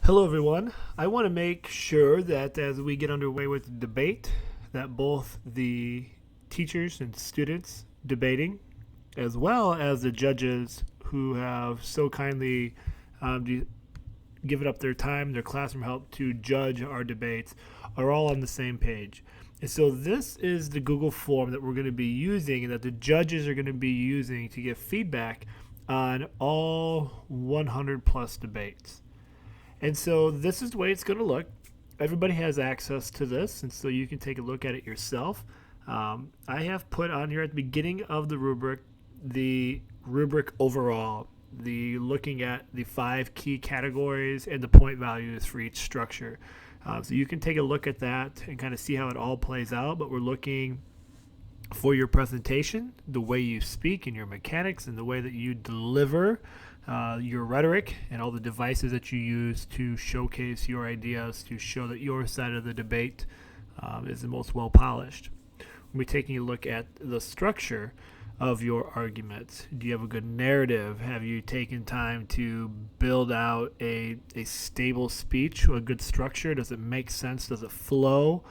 Hello, everyone. I want to make sure that as we get underway with the debate, that both the teachers and students debating, as well as the judges who have so kindly given up their time, their classroom help to judge our debates, are all on the same page. And so this is the Google form that we're going to be using and that the judges are going to be using to give feedback on all 100 plus debates. And so this is the way it's going to look. Everybody has access to this, and so you can take a look at it yourself. I have put on here at the beginning of the rubric overall, the looking at the 5 key categories and the point values for each structure. So you can take a look at that and kind of see how it all plays out. But we're looking for your presentation, the way you speak and your mechanics and the way that you deliver your rhetoric and all the devices that you use to showcase your ideas, to show that your side of the debate is the most well polished. We'll be taking a look at the structure of your arguments. Do you have a good narrative? Have you taken time to build out a stable speech, a good structure? Does it make sense? Does it flow?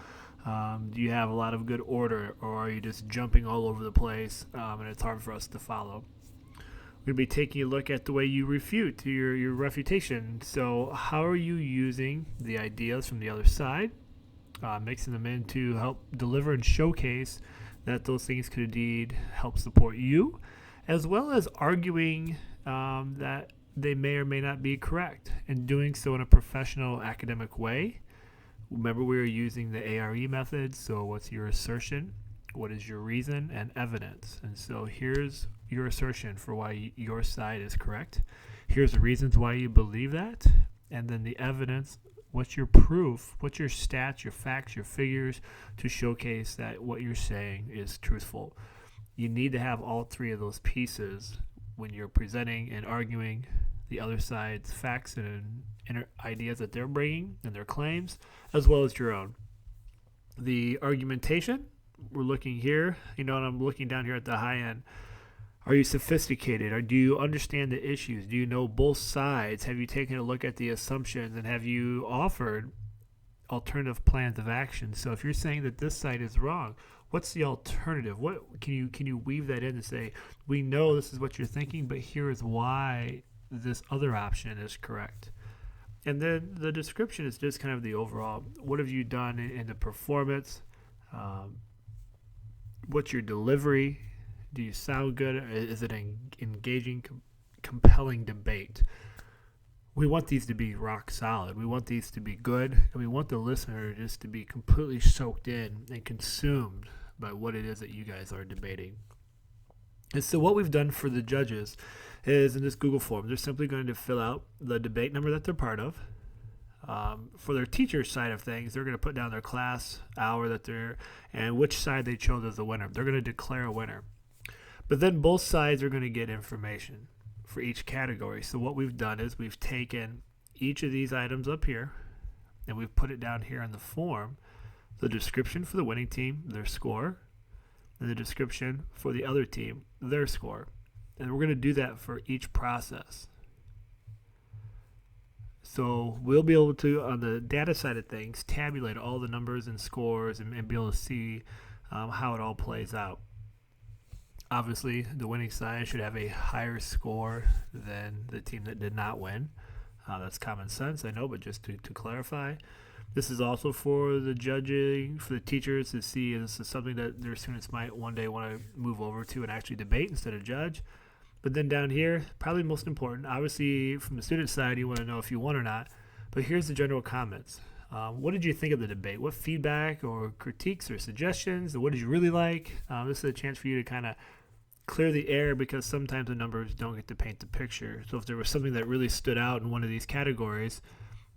Do you have a lot of good order, or are you just jumping all over the place and it's hard for us to follow? We're going to be taking a look at the way you refute your refutation. So, how are you using the ideas from the other side, mixing them in to help deliver and showcase that those things could indeed help support you, as well as arguing that they may or may not be correct, and doing so in a professional academic way. Remember, we are using the ARE method, so what's your assertion? What is your reason and evidence? And so here's your assertion for why your side is correct. Here's the reasons why you believe that. And then the evidence, what's your proof? What's your stats, your facts, your figures to showcase that what you're saying is truthful? You need to have all three of those pieces when you're presenting and arguing the other side's facts and ideas that they're bringing and their claims, as well as your own. The argumentation, we're looking here, and I'm looking down here at the high end. Are you sophisticated? Or do you understand the issues? Do you know both sides? Have you taken a look at the assumptions, and have you offered alternative plans of action? So if you're saying that this side is wrong, what's the alternative? What can you weave that in and say, we know this is what you're thinking, but here is why this other option is correct? And then the description is just kind of the overall. What have you done in the performance? What's your delivery? Do you sound good? Is it an engaging, compelling debate? We want these to be rock solid. We want these to be good, and we want the listener just to be completely soaked in and consumed by what it is that you guys are debating. And so what we've done for the judges is in this Google form, they're simply going to fill out the debate number that they're part of. For their teacher side of things, they're going to put down their class hour that they're and which side they chose as the winner. They're going to declare a winner. But then both sides are going to get information for each category. So what we've done is we've taken each of these items up here and we've put it down here in the form. The description for the winning team, their score, and the description for the other team, their score. And we're going to do that for each process. So we'll be able to, on the data side of things, tabulate all the numbers and scores and be able to see how it all plays out. Obviously, the winning side should have a higher score than the team that did not win. That's common sense, I know, but just to clarify, this is also for the judging, for the teachers to see if this is something that their students might one day want to move over to and actually debate instead of judge. But then down here, probably most important, obviously from the student side, you want to know if you won or not. But here's the general comments. What did you think of the debate? What feedback or critiques or suggestions? What did you really like? This is a chance for you to kind of clear the air because sometimes the numbers don't get to paint the picture. So if there was something that really stood out in one of these categories,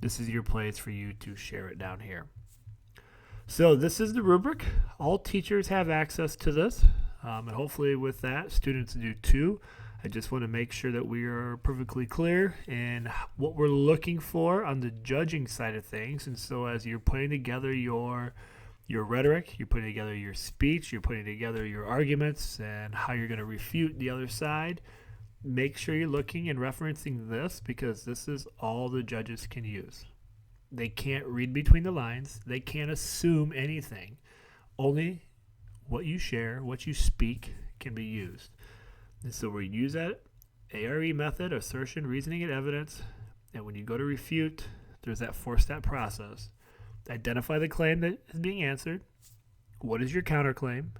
this is your place for you to share it down here. So this is the rubric. All teachers have access to this, and hopefully with that, students do too. I just want to make sure that we are perfectly clear in what we're looking for on the judging side of things. And so as you're putting together your rhetoric, you're putting together your speech, you're putting together your arguments and how you're going to refute the other side, make sure you're looking and referencing this because this is all the judges can use. They can't read between the lines. They can't assume anything. Only what you share, what you speak can be used. And so we use that ARE method, assertion, reasoning, and evidence. And when you go to refute, there's that 4-step process. Identify the claim that is being answered. What is your counterclaim?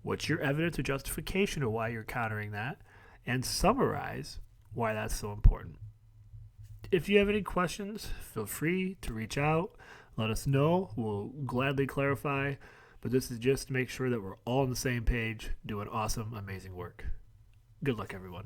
What's your evidence or justification of why you're countering that? And summarize why that's so important. If you have any questions, feel free to reach out. Let us know. We'll gladly clarify. But this is just to make sure that we're all on the same page doing awesome, amazing work. Good luck, everyone.